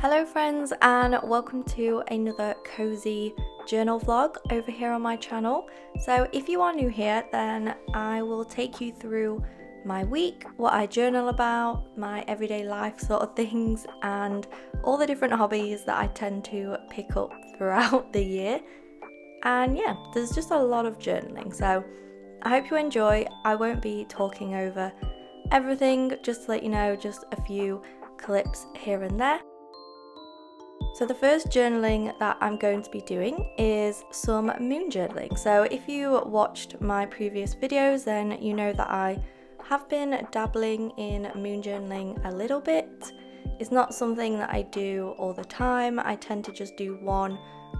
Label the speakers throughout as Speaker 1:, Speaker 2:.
Speaker 1: Hello friends, and welcome to another cozy journal vlog over here on my channel. So if you are new here, then I will take you through my week, what I journal about, my everyday life sort of things, and all the different hobbies that I tend to pick up throughout the year. And yeah, there's just a lot of journaling, so I hope you enjoy. I won't be talking over everything, just to let you know, just a few clips here and there. So the first journaling that I'm going to be doing is some moon journaling. So if you watched my previous videos, then you know that I have been dabbling in moon journaling a little bit. It's not something that I do all the time. I tend to just do 1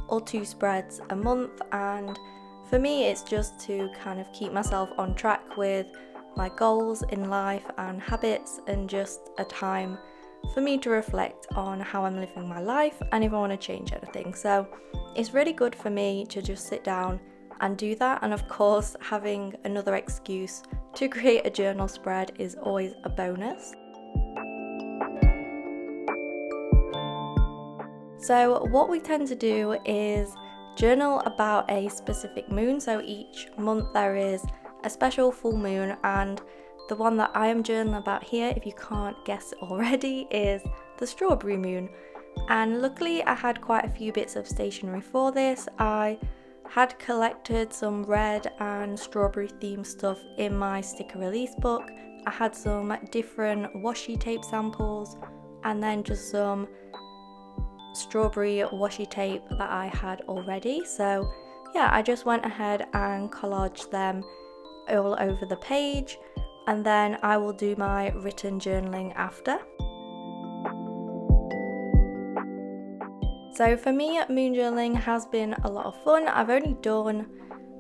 Speaker 1: or 2 spreads a month, and for me it's just to kind of keep myself on track with my goals in life and habits, and just a time for me to reflect on how I'm living my life and if I want to change anything. So it's really good for me to just sit down and do that, and of course having another excuse to create a journal spread is always a bonus. So what we tend to do is journal about a specific moon. So each month there is a special full moon, and the one that I am journaling about here, if you can't guess it already, is the strawberry moon. And luckily I had quite a few bits of stationery for this. I had collected some red and strawberry themed stuff in my sticker release book. I had some different washi tape samples, and then just some strawberry washi tape that I had already. So yeah, I just went ahead and collaged them all over the page, and then I will do my written journaling after. So for me, moon journaling has been a lot of fun. I've only done,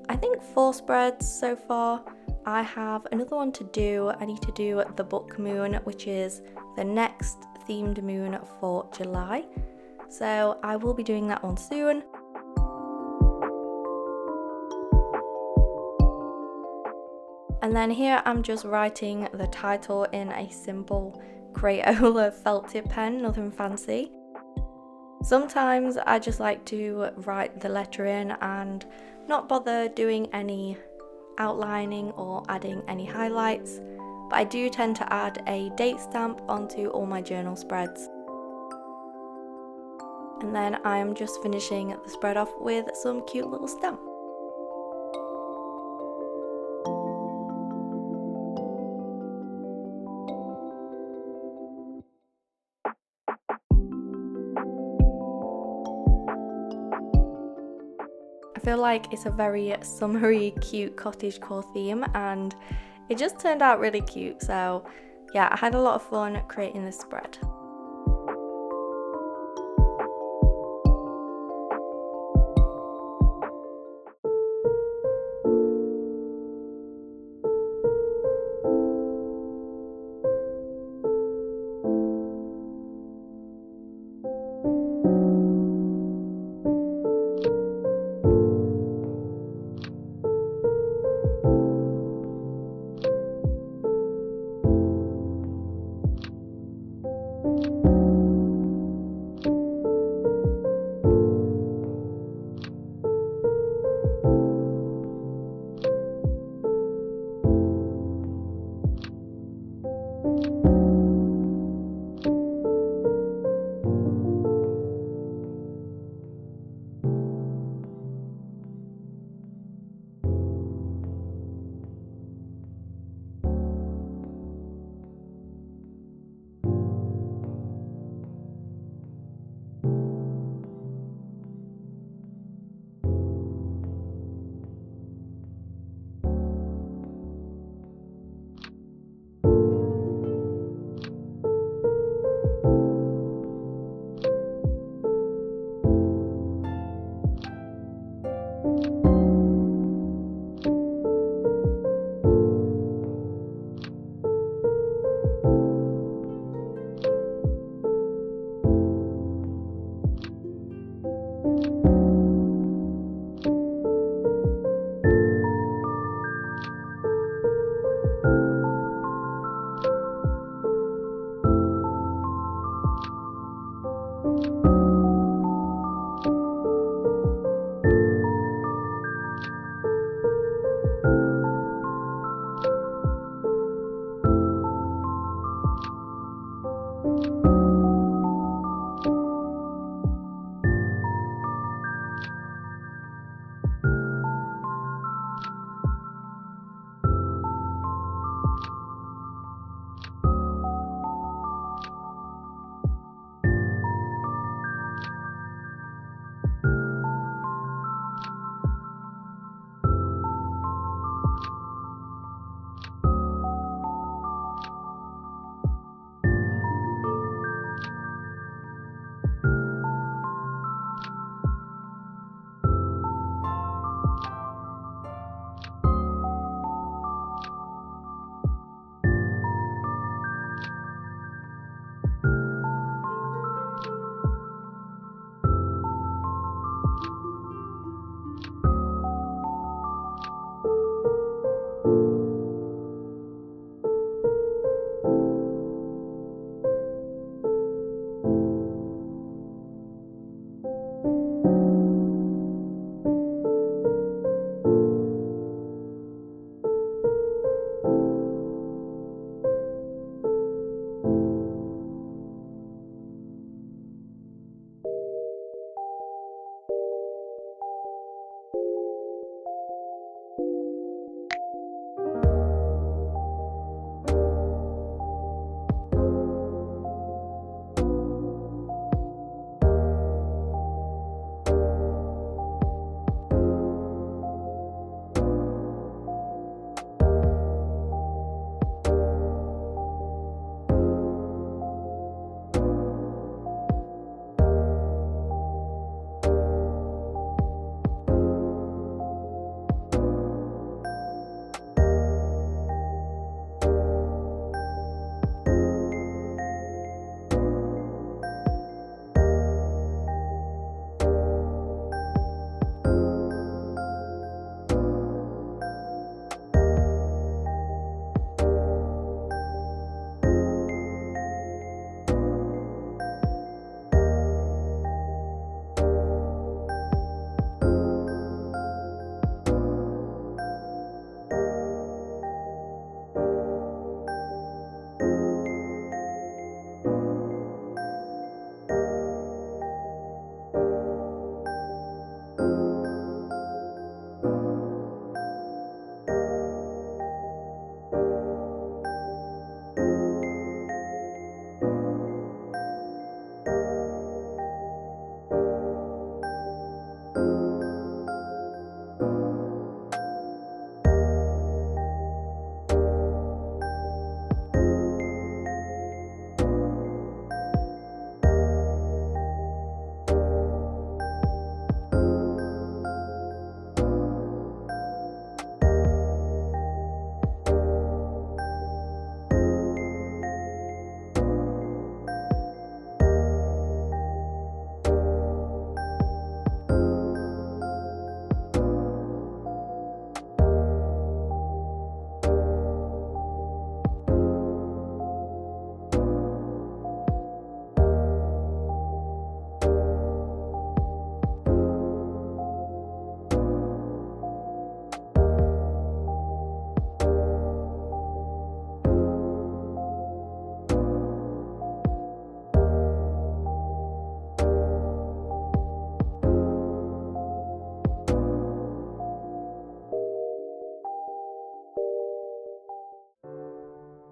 Speaker 1: I think, 4 spreads so far. I have another one to do. I need to do the book moon, which is the next themed moon for July. So I will be doing that one soon. And then here I'm just writing the title in a simple Crayola felt tip pen, nothing fancy. Sometimes I just like to write the letter in and not bother doing any outlining or adding any highlights, but I do tend to add a date stamp onto all my journal spreads. And then I'm just finishing the spread off with some cute little stamp. I feel like it's a very summery, cute cottagecore theme, and it just turned out really cute. So yeah, I had a lot of fun creating this spread.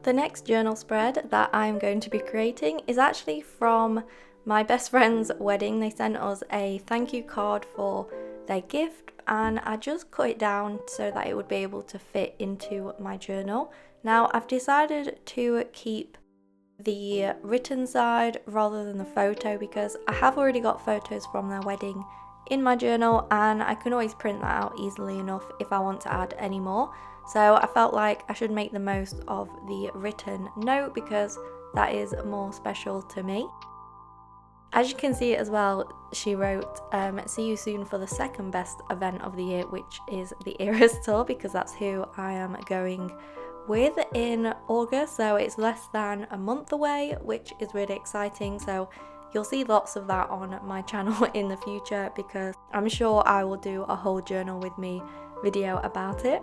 Speaker 1: The next journal spread that I'm going to be creating is actually from my best friend's wedding. They sent us a thank you card for their gift, and I just cut it down so that it would be able to fit into my journal. Now I've decided to keep the written side rather than the photo because I have already got photos from their wedding in my journal, and I can always print that out easily enough if I want to add any more. So I felt like I should make the most of the written note because that is more special to me. As you can see as well, she wrote, see you soon for the second best event of the year, which is the Eras tour, because that's who I am going with in August. So it's less than a month away, which is really exciting. So you'll see lots of that on my channel in the future, because I'm sure I will do a whole journal with me video about it.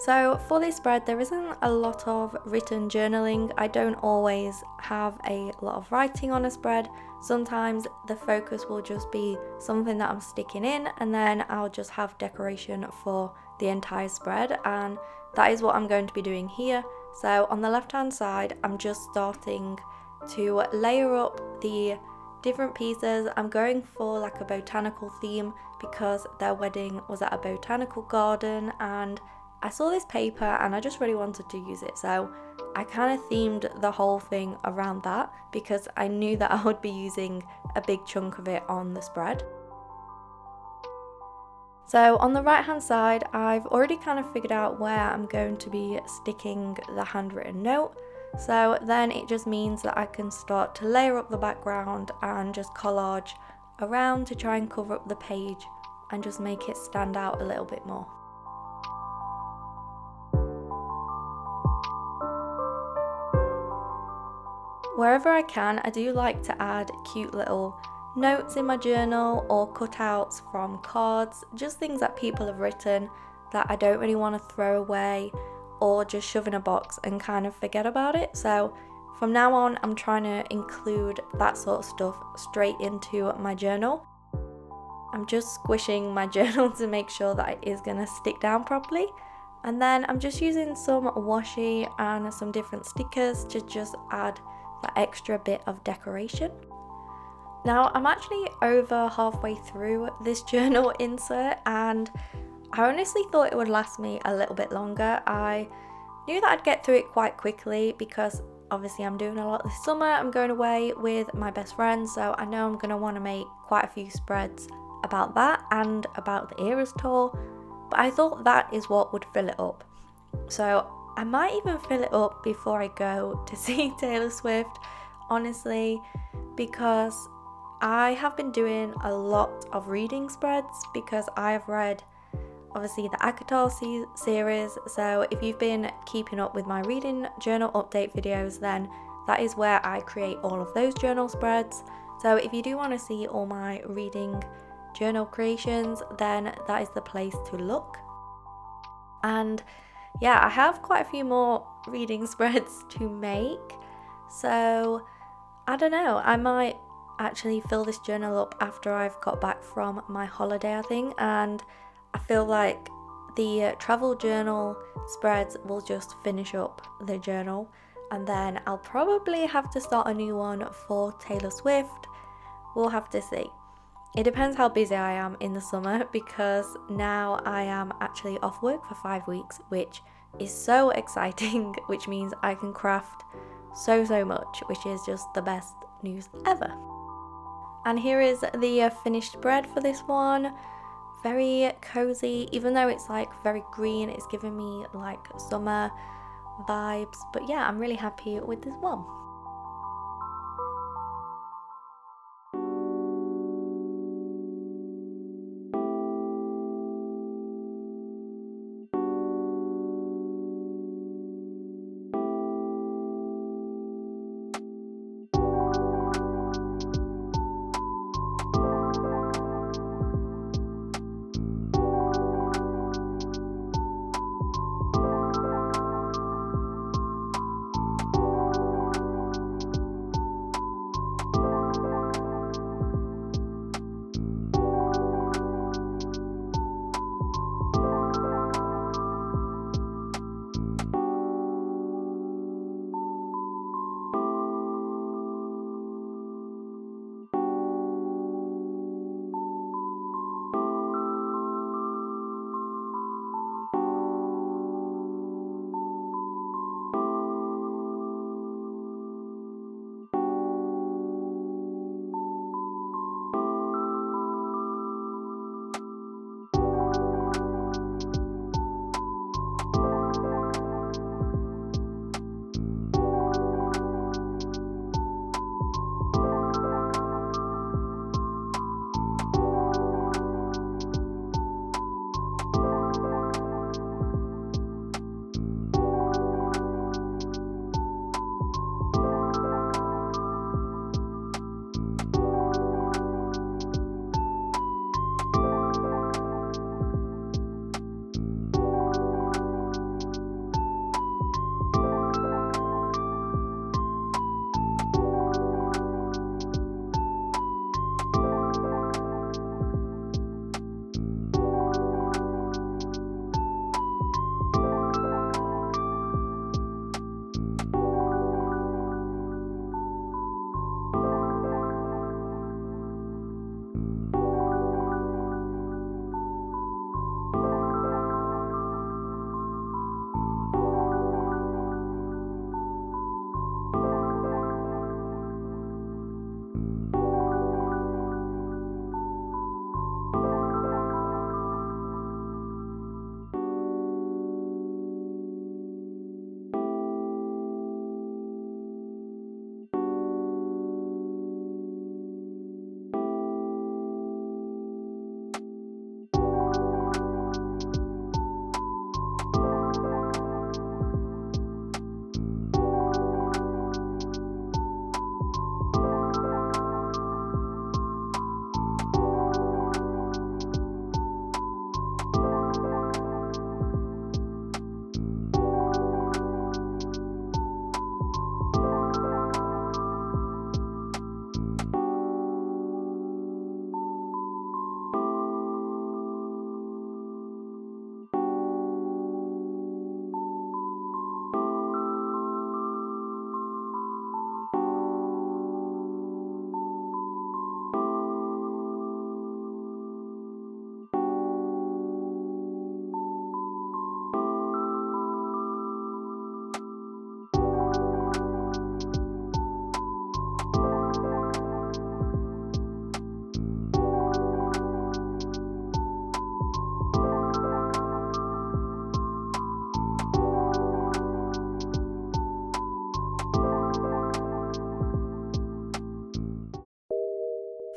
Speaker 1: So for this spread, there isn't a lot of written journaling. I don't always have a lot of writing on a spread. Sometimes the focus will just be something that I'm sticking in, and then I'll just have decoration for the entire spread, and that is what I'm going to be doing here. So on the left hand side, I'm just starting to layer up the different pieces. I'm going for like a botanical theme because their wedding was at a botanical garden, and I saw this paper and I just really wanted to use it, so I kind of themed the whole thing around that because I knew that I would be using a big chunk of it on the spread. So on the right hand side, I've already kind of figured out where I'm going to be sticking the handwritten note, so then it just means that I can start to layer up the background and just collage around to try and cover up the page and just make it stand out a little bit more. Wherever I can, I do like to add cute little notes in my journal or cutouts from cards, just things that people have written that I don't really want to throw away or just shove in a box and kind of forget about it. So from now on, I'm trying to include that sort of stuff straight into my journal. I'm just squishing my journal to make sure that it is going to stick down properly. And then I'm just using some washi and some different stickers to just add that extra bit of decoration. Now I'm actually over halfway through this journal insert, and I honestly thought it would last me a little bit longer. I knew that I'd get through it quite quickly because obviously I'm doing a lot this summer. I'm going away with my best friend, so I know I'm going to want to make quite a few spreads about that and about the Eras tour, but I thought that is what would fill it up. So I might even fill it up before I go to see Taylor Swift, honestly, because I have been doing a lot of reading spreads because I have read obviously the acotar series. So if you've been keeping up with my reading journal update videos, then that is where I create all of those journal spreads. So if you do want to see all my reading journal creations, then that is the place to look. And yeah, I have quite a few more reading spreads to make, so I don't know, I might actually fill this journal up after I've got back from my holiday, I think, and I feel like the travel journal spreads will just finish up the journal, and then I'll probably have to start a new one for Taylor Swift. We'll have to see. It depends how busy I am in the summer, because now I am actually off work for 5 weeks, which is so exciting, which means I can craft so much, which is just the best news ever. And here is the finished spread for this one. Very cozy, even though it's like very green, it's giving me like summer vibes, but yeah, I'm really happy with this one.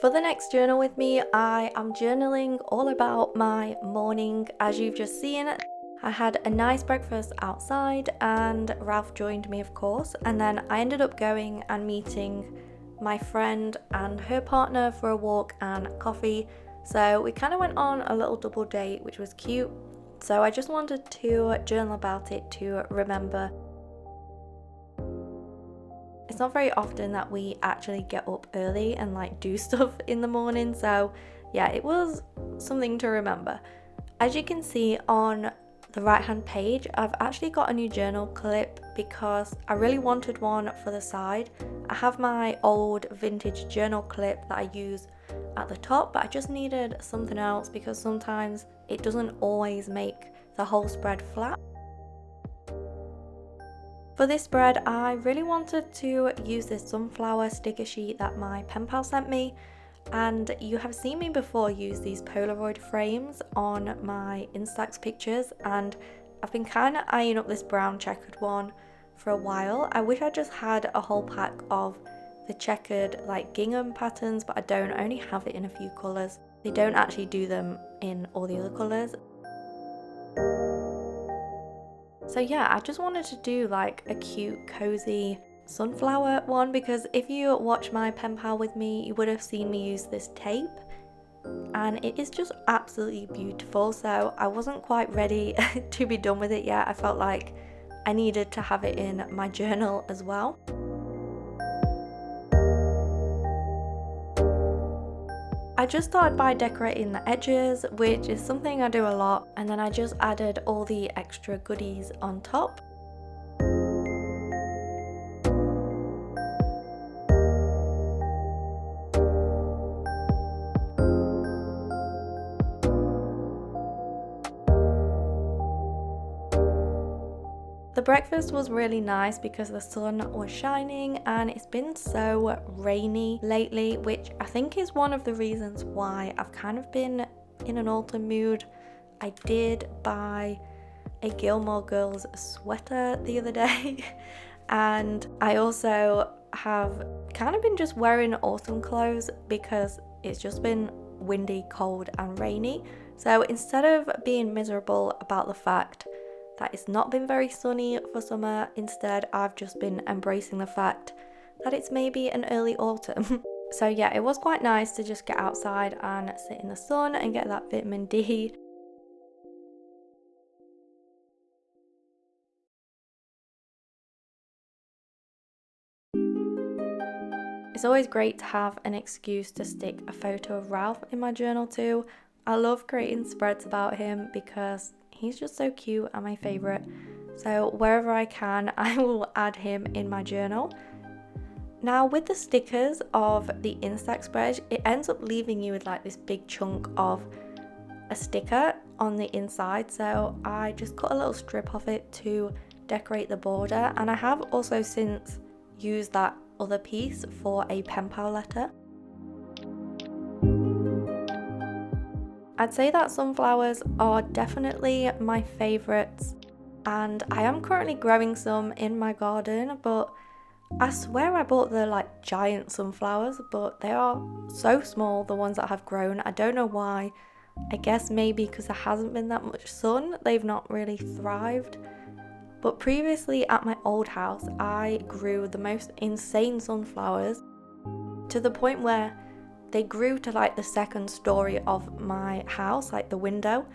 Speaker 1: For the next journal with me, I am journaling all about my morning. As you've just seen, I had a nice breakfast outside and Ralph joined me, of course, and then I ended up going and meeting my friend and her partner for a walk and coffee. So we kind of went on a little double date, which was cute. So I just wanted to journal about it to remember. It's not very often that we actually get up early and like do stuff in the morning, so yeah, it was something to remember. As you can see on the right hand page, I've actually got a new journal clip because I really wanted one for the side. I have my old vintage journal clip that I use at the top, but I just needed something else because sometimes it doesn't always make the whole spread flat. For this spread, I really wanted to use this sunflower sticker sheet that my pen pal sent me, and you have seen me before use these Polaroid frames on my Instax pictures, and I've been kind of eyeing up this brown checkered one for a while. I wish I just had a whole pack of the checkered like gingham patterns, but I don't. I only have it in a few colours. They don't actually do them in all the other colours. So yeah, I just wanted to do like a cute, cozy sunflower one because if you watch my pen pal with me, you would have seen me use this tape and it is just absolutely beautiful. So I wasn't quite ready to be done with it yet. I felt like I needed to have it in my journal as well. I just started by decorating the edges, which is something I do a lot, and then I just added all the extra goodies on top. The breakfast was really nice because the sun was shining and it's been so rainy lately, which I think is one of the reasons why I've kind of been in an autumn mood. I did buy a Gilmore Girls sweater the other day and I also have kind of been just wearing autumn clothes because it's just been windy, cold and rainy. So instead of being miserable about the fact that it's not been very sunny for summer, instead I've just been embracing the fact that it's maybe an early autumn. So yeah, it was quite nice to just get outside and sit in the sun and get that vitamin D. It's always great to have an excuse to stick a photo of Ralph in my journal too. I love creating spreads about him because he's just so cute and my favourite. So wherever I can, I will add him in my journal. Now with the stickers of the Instax spread, it ends up leaving you with like this big chunk of a sticker on the inside. So I just cut a little strip of it to decorate the border. And I have also since used that other piece for a pen pal letter. I'd say that sunflowers are definitely my favourites, and I am currently growing some in my garden, but I swear I bought the like giant sunflowers, but they are so small, the ones that have grown. I don't know why. I guess maybe because there hasn't been that much sun, they've not really thrived. But previously at my old house, I grew the most insane sunflowers to the point where they grew to like the second story of my house, like the window,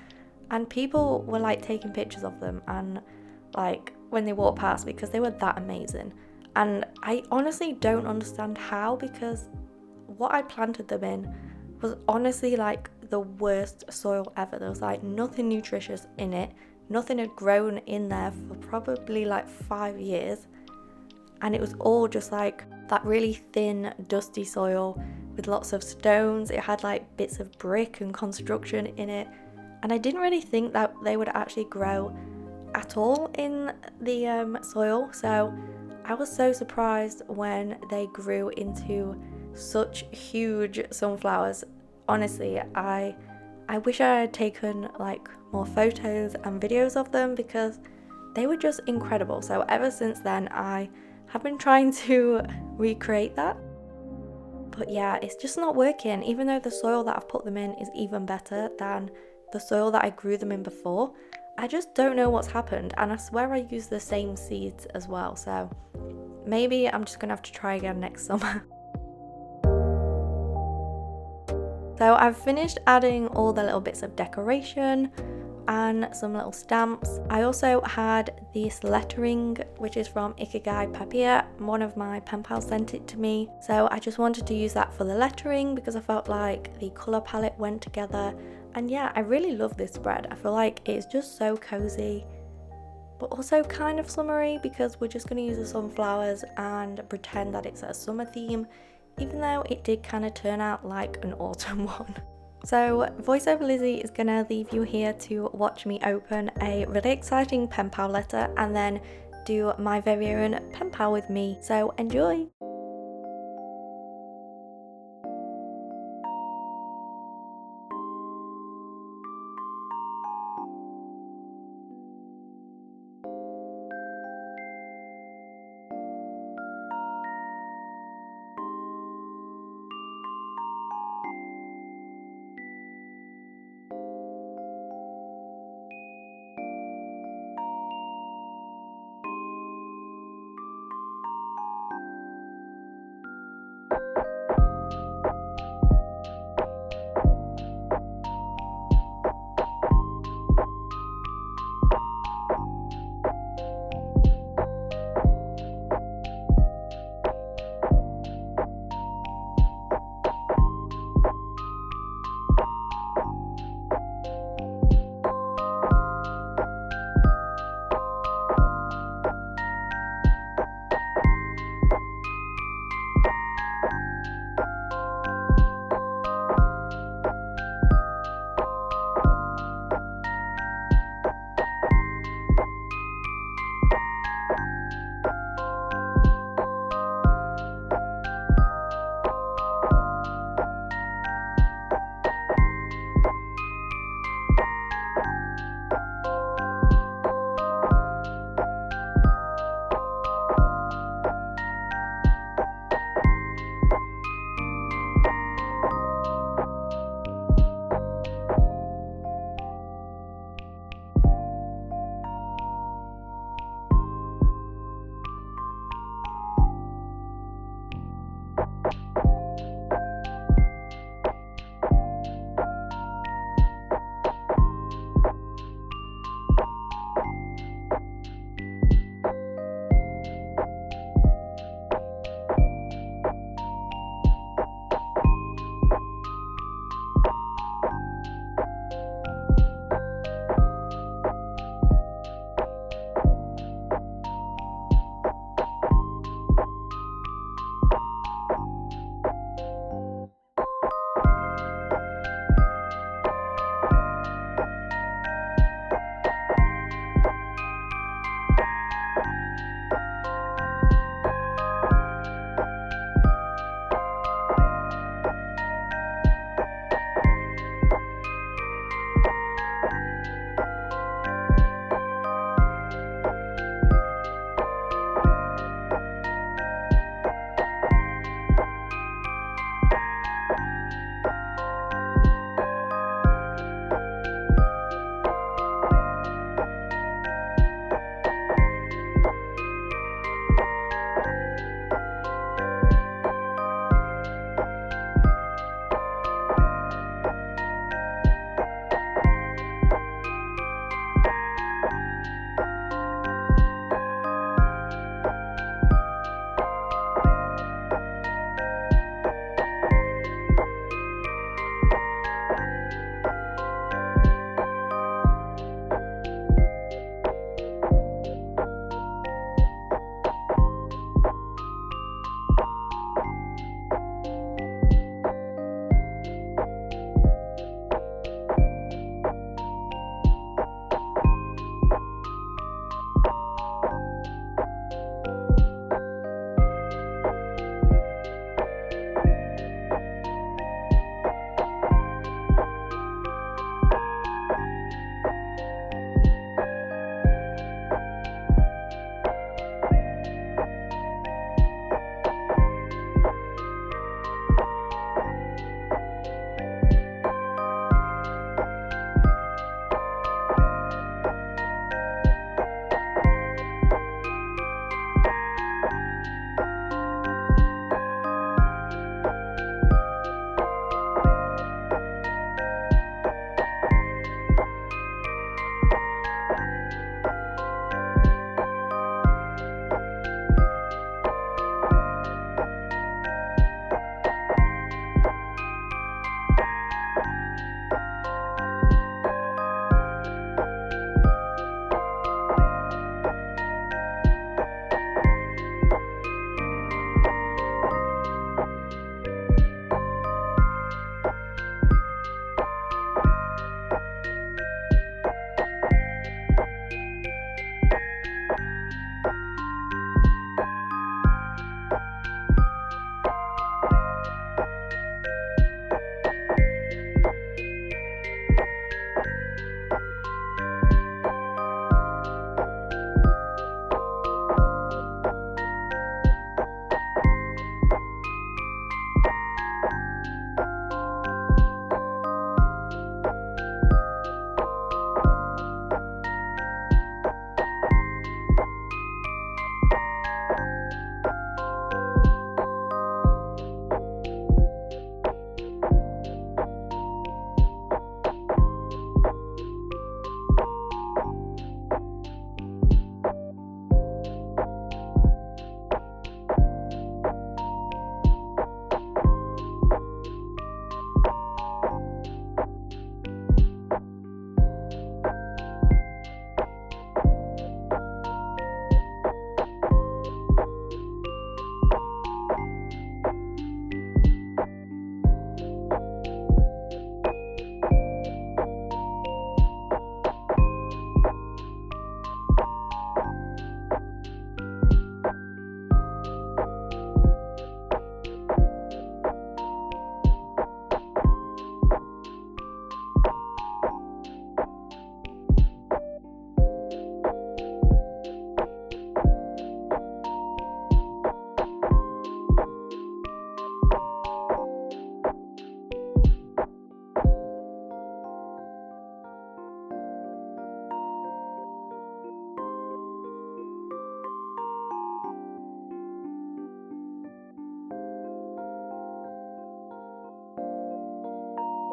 Speaker 1: and people were like taking pictures of them and like when they walked past because they were that amazing. And I honestly don't understand how, because what I planted them in was honestly like the worst soil ever. There was like nothing nutritious in it. Nothing had grown in there for probably like 5 years, and it was all just like that really thin dusty soil with lots of stones. It had like bits of brick and construction in it, and I didn't really think that they would actually grow at all in the soil. So I was so surprised when they grew into such huge sunflowers. Honestly, I wish I had taken like more photos and videos of them because they were just incredible. So ever since then I have been trying to recreate that. But yeah, it's just not working, even though the soil that I've put them in is even better than the soil that I grew them in before. I just don't know what's happened, and I swear I used the same seeds as well, so maybe I'm just gonna have to try again next summer. So I've finished adding all the little bits of decoration and some little stamps. I also had this lettering, which is from Ikigai Papier. One of my pen pals sent it to me, so I just wanted to use that for the lettering because I felt like the colour palette went together. And yeah, I really love this spread. I feel like it's just so cozy, but also kind of summery, because we're just going to use the sunflowers and pretend that it's a summer theme, even though it did kind of turn out like an autumn one. So voiceover Lizzie is going to leave you here to watch me open a really exciting pen pal letter and then do my very own pen pal with me, so enjoy!